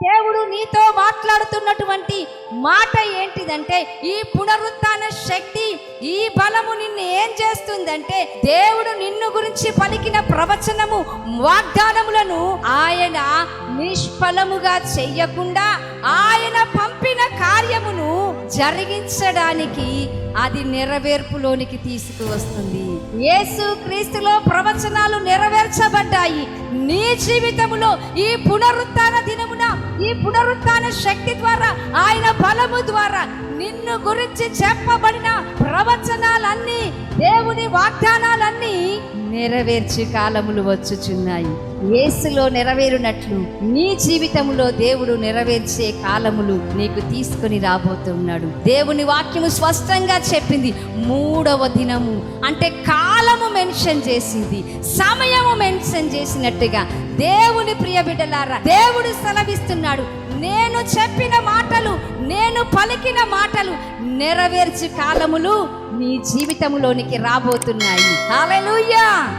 దేవుడు నీతో మాట్లాడుతున్నటువంటి మాట ఏంటిదంటే, ఈ పునరుత్థాన శక్తి, ఈ బలము నిన్ను ఏం చేస్తుందంటే, దేవుడు నిన్ను గురించి పలికిన ప్రవచనము, వాగ్దానములను ఆయన నిష్ఫలముగా చెయ్యకుండా ఆయన పంపిన కార్యమును జరిగించడానికి అది నెరవేర్పులోనికి తీసుకువస్తుంది. యేసు క్రీస్తులో ప్రవచనాలు నెరవేర్చబడ్డాయి. నీ జీవితములో ఈ పునరుత్థాన దినమున, ఈ పునరుత్థాన శక్తి ద్వారా, ఆయన బలము ద్వారా నిన్ను గురించి చెప్పబడిన ప్రవచనాలన్నీ, దేవుని వాగ్దానాలన్నీ నెరవేర్చే కాలములు వచ్చుచున్నాయి. యేసులో నెరవేరునట్లు నీ జీవితంలో దేవుడు నెరవేర్చే కాలములు నీకు తీసుకొని రాబోతున్నాడు. దేవుని వాక్యము స్పష్టంగా చెప్పింది. 3వ దినము అంటే కాలము మెన్షన్ చేసింది, సమయము మెన్షన్ చేసినట్టుగా దేవుని ప్రియ బిడ్డలారా, దేవుడు సెలవిస్తున్నాడు, నేను చెప్పిన మాటలు, నేను పలికిన మాటలు నెరవేర్చే కాలములు నీ జీవితంలోనికి రాబోతున్నాయి. హల్లెలూయా.